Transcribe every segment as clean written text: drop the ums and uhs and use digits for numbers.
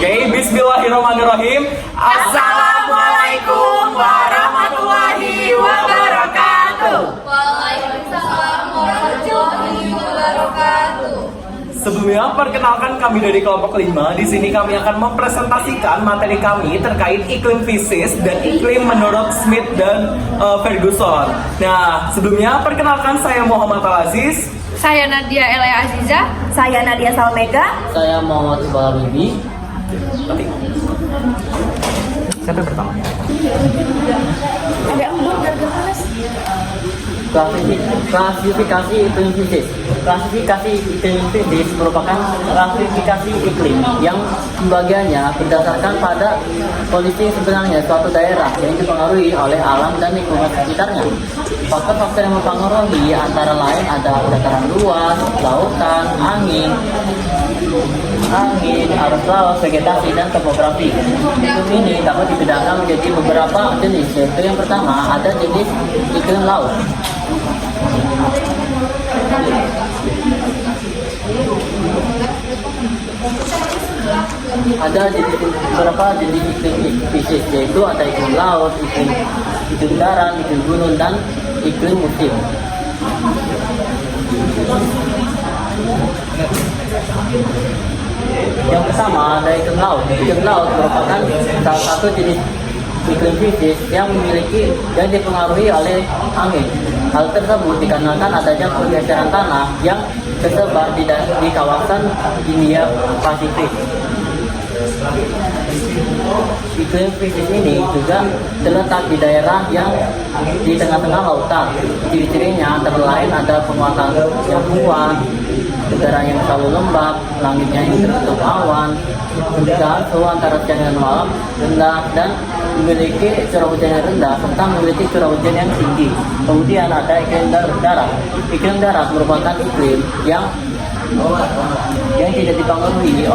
Oke, bismillahirrahmanirrahim. Assalamualaikum warahmatullahi wabarakatuh. Waalaikumsalam warahmatullahi wabarakatuh. Sebelumnya, perkenalkan kami dari kelompok 5. Di sini kami akan mempresentasikan materi kami terkait iklim fisis dan iklim menurut Smith dan Ferguson. Nah, sebelumnya perkenalkan saya Muhammad Al-Aziz. Saya Nadia Elea Aziza. Saya Nadia Salmega. Saya Muhammad Iqbal Bibi. Oke. Siapa yang pertama? Ada embun gara-gara panas. Klasifikasi iklim fisis. Klasifikasi iklim fisis merupakan klasifikasi iklim yang pembagiannya berdasarkan pada kondisi sebenarnya suatu daerah yang dipengaruhi oleh alam dan lingkungan sekitarnya. Faktor-faktor yang mempengaruhi antara lain ada dataran luas, lautan, angin, arus laut, vegetasi, dan topografi. Iklim ini dapat dibedakan menjadi beberapa jenis, yaitu yang pertama ada jenis iklim laut. Ada beberapa jenis iklim fisis, yaitu ada iklim laut, iklim darat, iklim gunung, dan iklim musim. Yang pertama ada iklim laut. Iklim laut merupakan salah satu jenis iklim fisis yang memiliki dan dipengaruhi oleh angin. Hal tersebut dikarenakan adanya pergeseran tanah yang tersebar di kawasan India Pasifik. Iklim fisis ini juga terletak di daerah yang di tengah-tengah lautan. Ciri-cirinya antara lain ada penguatan yang kuat, udara yang selalu lembab, langitnya yang tertutup awan, kemudian suhu antara siang dan malam rendah, dan memiliki curah hujan yang rendah serta memiliki curah hujan yang tinggi. Kemudian ada iklim darat. Iklim darat merupakan iklim yang tidak dipengaruhi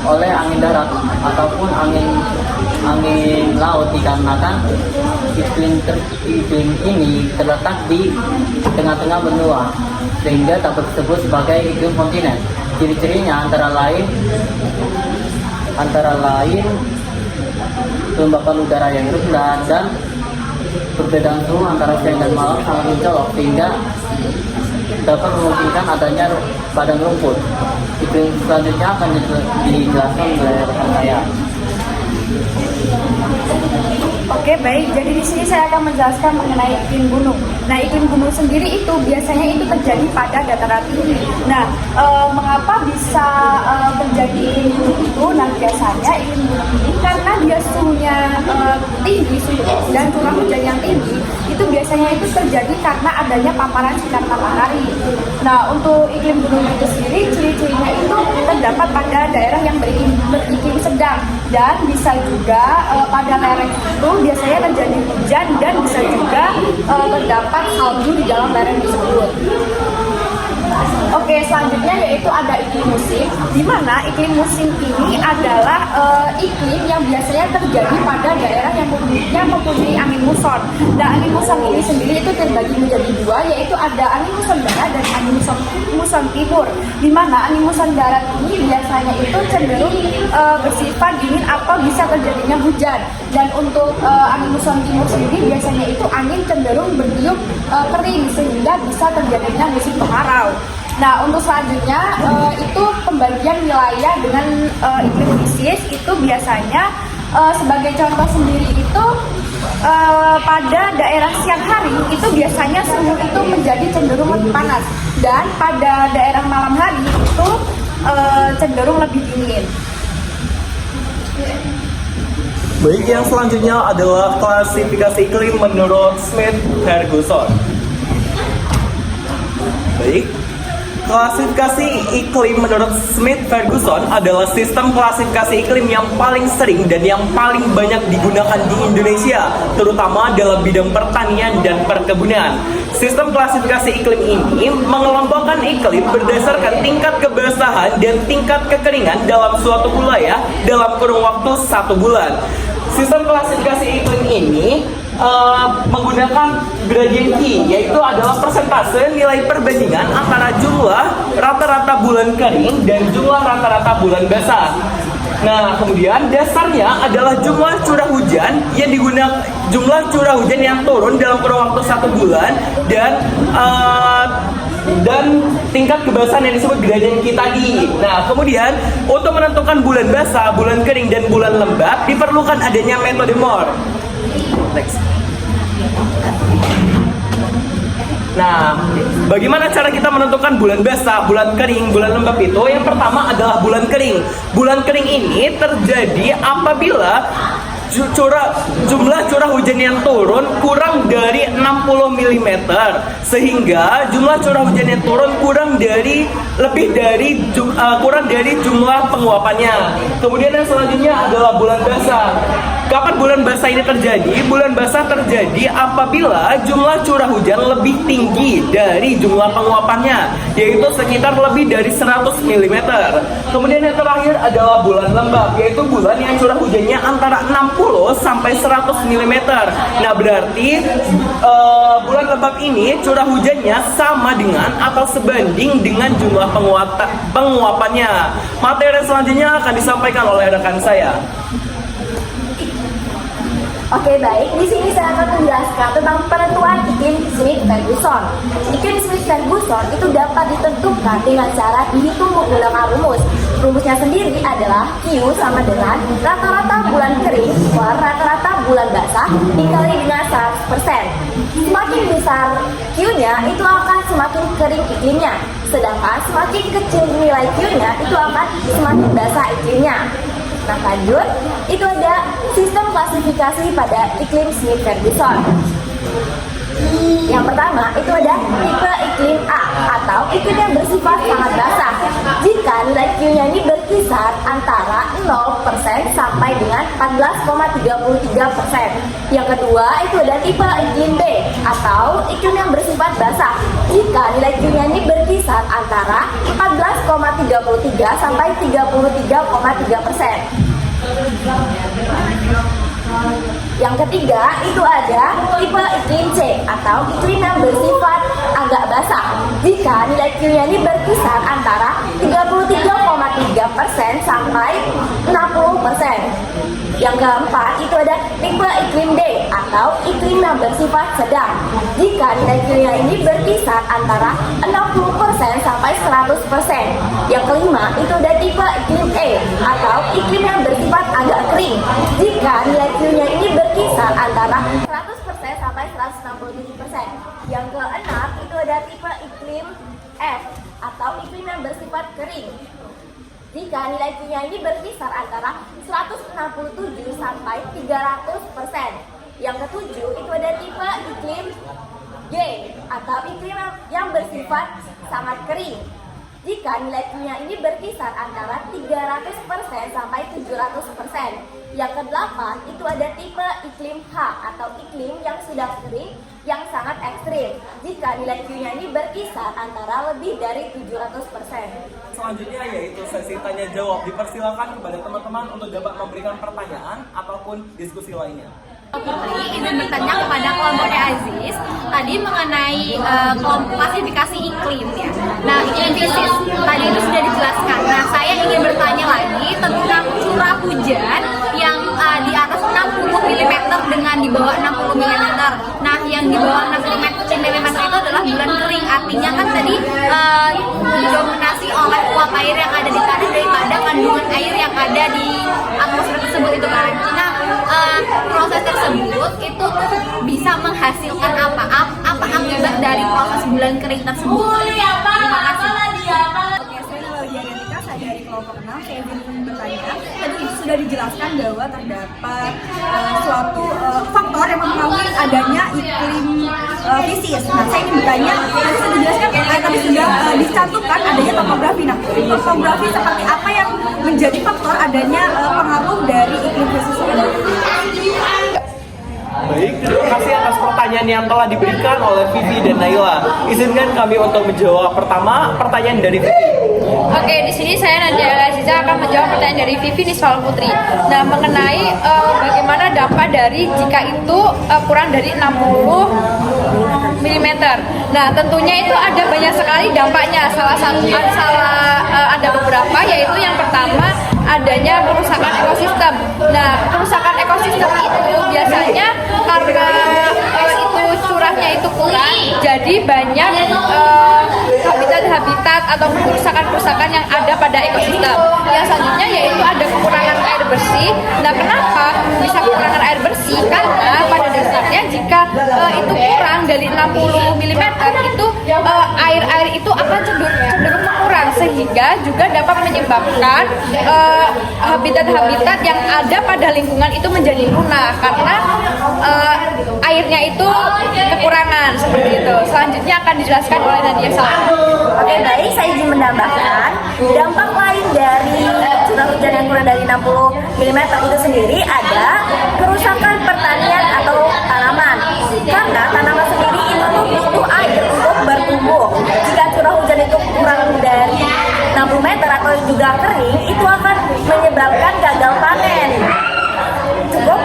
oleh angin darat ataupun angin laut, dikarenakan iklim ini terletak di tengah-tengah benua sehingga dapat disebut sebagai iklim kontinen. Ciri-cirinya antara lain kelembapan udara yang rendah dan perbedaan suhu antara siang dan malam sangat mencolok sehingga dapat memungkinkan adanya padang rumput. Iklim selanjutnya akan dijelaskan oleh rekan saya. Oke, baik. Jadi di sini saya akan menjelaskan mengenai iklim gunung. Nah, iklim gunung sendiri itu biasanya itu terjadi pada dataran tinggi. Nah, mengapa bisa terjadi iklim gunung itu? Nah, biasanya iklim gunung ini karena dia suhunya tinggi dan curah hujan yang tinggi, itu biasanya itu terjadi karena adanya paparan sinar matahari. Nah, untuk iklim gunung itu sendiri, ciri-cirinya itu terdapat pada daerah yang beriklim sedang, dan bisa juga pada lereng itu biasanya terjadi hujan, dan bisa juga terdapat salju di dalam lereng tersebut. Oke, selanjutnya yaitu ada iklim musim, di mana iklim musim ini adalah iklim yang biasanya terjadi pada daerah yang mempunyai angin muson. Nah, angin muson ini sendiri itu terbagi menjadi dua, yaitu ada angin muson darat dan angin muson timur. Di mana angin muson darat ini biasanya itu cenderung bersifat dingin atau bisa terjadinya hujan. Dan untuk angin muson timur sendiri biasanya itu angin cenderung bertiup kering sehingga bisa terjadinya musim kemarau. Nah, untuk selanjutnya itu pembagian wilayah dengan iklim fisis itu biasanya sebagai contoh sendiri itu pada daerah siang hari itu biasanya suhu itu menjadi cenderung lebih panas, dan pada daerah malam hari itu cenderung lebih dingin. Baik, yang selanjutnya adalah klasifikasi iklim menurut Smith Ferguson. Baik. Klasifikasi iklim menurut Smith Ferguson adalah sistem klasifikasi iklim yang paling sering dan yang paling banyak digunakan di Indonesia, terutama dalam bidang pertanian dan perkebunan. Sistem klasifikasi iklim ini mengelompokkan iklim berdasarkan tingkat kebasahan dan tingkat kekeringan dalam suatu wilayah dalam kurun waktu 1 bulan. Sistem klasifikasi iklim ini menggunakan gradient Q, yaitu adalah persentase nilai perbandingan antara jumlah rata-rata bulan kering dan jumlah rata-rata bulan basah. Nah, kemudian dasarnya adalah jumlah curah hujan yang digunakan, jumlah curah hujan yang turun dalam kurun waktu 1 bulan dan tingkat kebasahan yang disebut gradient Q tadi. Nah, kemudian untuk menentukan bulan basah, bulan kering, dan bulan lembab diperlukan adanya metode Moore. Next. Nah, bagaimana cara kita menentukan bulan basah, bulan kering, bulan lembab itu? Yang pertama adalah bulan kering. Bulan kering ini terjadi apabila jumlah curah hujan yang turun kurang dari 60 mm, sehingga jumlah curah hujan yang turun kurang dari jumlah penguapannya. Kemudian yang selanjutnya adalah bulan basah. Kapan bulan basah ini terjadi? Bulan basah terjadi apabila jumlah curah hujan lebih tinggi dari jumlah penguapannya, yaitu sekitar lebih dari 100 mm. Kemudian yang terakhir adalah bulan lembab, yaitu bulan yang curah hujannya antara 60 sampai 100 mm. Nah, berarti bulan lembab ini curah hujannya sama dengan atau sebanding dengan jumlah penguapannya. Materi selanjutnya akan disampaikan oleh rekan saya. Oke, baik. Di sini saya akan menjelaskan tentang penentuan iklim Smith-Ferguson. Iklim Smith-Ferguson itu dapat ditentukan dengan cara dihitung menggunakan rumus. Rumusnya sendiri adalah Q sama dengan rata-rata bulan kering per rata-rata bulan basah dikali dengan 100%. Semakin besar Q-nya, itu akan semakin kering iklimnya. Sedangkan semakin kecil nilai Q-nya, itu akan semakin basah iklimnya. Nah, lanjut, itu ada sistem klasifikasi pada iklim Smith-Ferguson. Yang pertama, itu ada tipe iklim A atau iklim yang bersifat sangat basah. Jika nilai Q-nya ini berkisar antara 0% sampai dengan 14,33%. Yang kedua, itu ada tipe iklim B atau iklim yang bersifat basah. Jika nilai Q-nya ini berkisar antara 14,33 sampai 33,3%. Yang ketiga, itu ada tipe iklim C atau iklim yang bersifat agak basah. Jika nilai Q-nya ini berkisar antara 33,3% sampai 60%. Yang keempat, itu ada tipe iklim D atau iklim yang bersifat sedang. Jika nilai Q-nya ini berkisar antara 60% sampai 100%. Yang kelima, itu ada tipe iklim E atau iklim yang bersifat agak kering. Jika nilai Q-nya ini berkisar antara 100% sampai 167%. Yang keenam, itu ada tipe iklim F atau iklim yang bersifat kering. Jika nilai Q-nya ini berkisar antara 167 sampai 300%. Yang ketujuh, itu ada tipe iklim G atau iklim yang bersifat sangat kering. Jika nilai Q-nya ini berkisar antara 300% sampai 700%. Yang kedelapan, itu ada tipe iklim H atau iklim yang sudah kering yang sangat ekstrim. Jika nilai Q-nya ini berkisar antara lebih dari 700%. Selanjutnya yaitu sesi tanya jawab. Dipersilakan kepada teman-teman untuk dapat memberikan pertanyaan ataupun diskusi lainnya. Putri izin bertanya kepada kelompoknya Aziz tadi mengenai klasifikasi iklim ya. Nah, iklim fisis tadi itu sudah dijelaskan. Nah, saya ingin bertanya lagi tentang curah hujan yang di atas 60 mm dengan di bawah 60 mm. Nah, yang di bawah 60 mm itu adalah bulan kering. Artinya kan tadi didominasi oleh uap air yang ada di sana daripada kandungan air yang ada di atmosfer tersebut itu kan. Nah, proses tersebut itu bisa menghasilkan apa akibat dari proses bulan kering tersebut. Terima kasih. Oke, saya Nadia Gantika, saya dari kelompok 6. Saya ingin bertanya, tadi sudah dijelaskan bahwa terdapat suatu faktor yang mempengaruhi adanya iklim fisis. Nah, saya ingin bertanya, tadi sudah dijelaskan, tadi sudah dicantumkan adanya topografi. Nah, topografi seperti apa yang menjadi faktor adanya pengaruh dari iklim fisis ini? Baik, terima kasih atas pertanyaan yang telah diberikan oleh Vivi dan Naila. Izinkan kami untuk menjawab. Pertama, pertanyaan dari Vivi. Oke, di sini saya Nadia Aziza akan menjawab pertanyaan dari Vivi Niswal Putri. Nah, mengenai bagaimana dampak dari jika itu kurang dari 60 mm. Nah, tentunya itu ada banyak sekali dampaknya. Ada beberapa, yaitu yang pertama adanya kerusakan ekosistem. Nah, kerusakan ekosistem itu biasanya karena itu curahnya itu kurang, jadi banyak habitat-habitat atau kerusakan-kerusakan yang ada pada ekosistem. Yang selanjutnya yaitu ada kekurangan air bersih. Nah, kenapa bisa kekurangan air bersih? Karena pada dasarnya jika itu kurang dari 60 mm itu air itu akan cenderung mengurang, sehingga juga dapat menyebabkan habitat-habitat yang ada pada lingkungan itu menjadi punah karena airnya itu kekurangan seperti itu. Selanjutnya akan dijelaskan oleh Nadia Salam. Oke, baik, saya izin menambahkan dampak lain dari curah hujan yang kurang dari 60 mm itu sendiri ada kerusakan pertanian atau tanaman. Karena tanaman sendiri itu tuh butuh air untuk bertumbuh. Jika curah hujan itu kurang dari 60 meter atau juga kering, itu akan menyebabkan gagal panen. Cukup?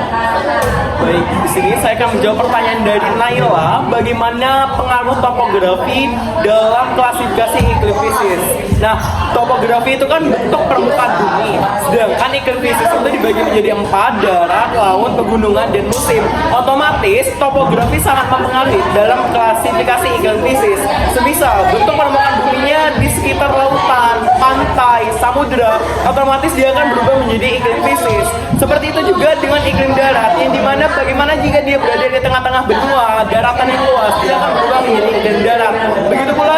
Baik, di sini saya akan menjawab pertanyaan dari Naila, bagaimana pengaruh topografi dalam klasifikasi iklim krisis. Nah, topografi itu kan bentuk permukaan bumi, sedangkan iklim krisis itu dibagi menjadi 4, darat, laut, pegunungan, dan musim. Otomatis, topografi sangat mempengaruhi dalam klasifikasi iklim krisis. Semisal, bentuk permukaan buminya di sekitar lautan, pantai, samudera, otomatis dia akan berubah menjadi iklim krisis. Seperti itu juga dengan iklim darat, yang dimana bagaimana jika dia berada di tengah-tengah benua, daratan yang luas, dia akan berubah menjadi iklim darat. Begitu pula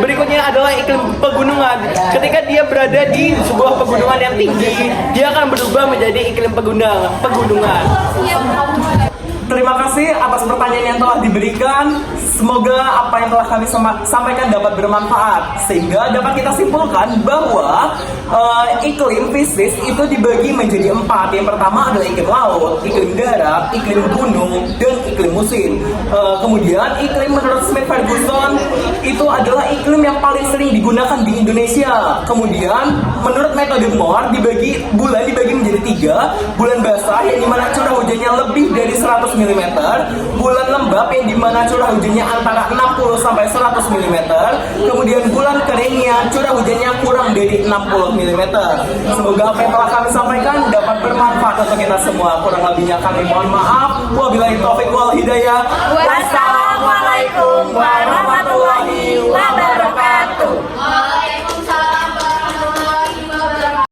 berikutnya adalah iklim pegunungan. Ketika dia berada di sebuah pegunungan yang tinggi, dia akan berubah menjadi iklim pegunungan. Terima kasih atas pertanyaan yang telah diberikan. Semoga apa yang telah kami sampaikan dapat bermanfaat, sehingga dapat kita simpulkan bahwa iklim krisis itu dibagi menjadi 4. Yang pertama adalah iklim laut, iklim darat, iklim gunung, dan iklim musim. Kemudian iklim menurut Smith Ferguson itu adalah iklim yang paling sering digunakan di Indonesia. Kemudian menurut metode Moore bulan dibagi menjadi 3. Bulan basah yang dimana curah hujannya lebih dari 100 mm, bulan lembab yang dimana curah hujannya antara 60 sampai 100 mm, kemudian bulan keringnya curah hujannya kurang dari 60 mm. Semoga apa yang telah kami sampaikan dapat bermanfaat untuk kita semua. Kurang lebihnya kami mohon maaf. Wabillahi taufiq wal hidayah. Wassalamualaikum warahmatullahi wabarakatuh.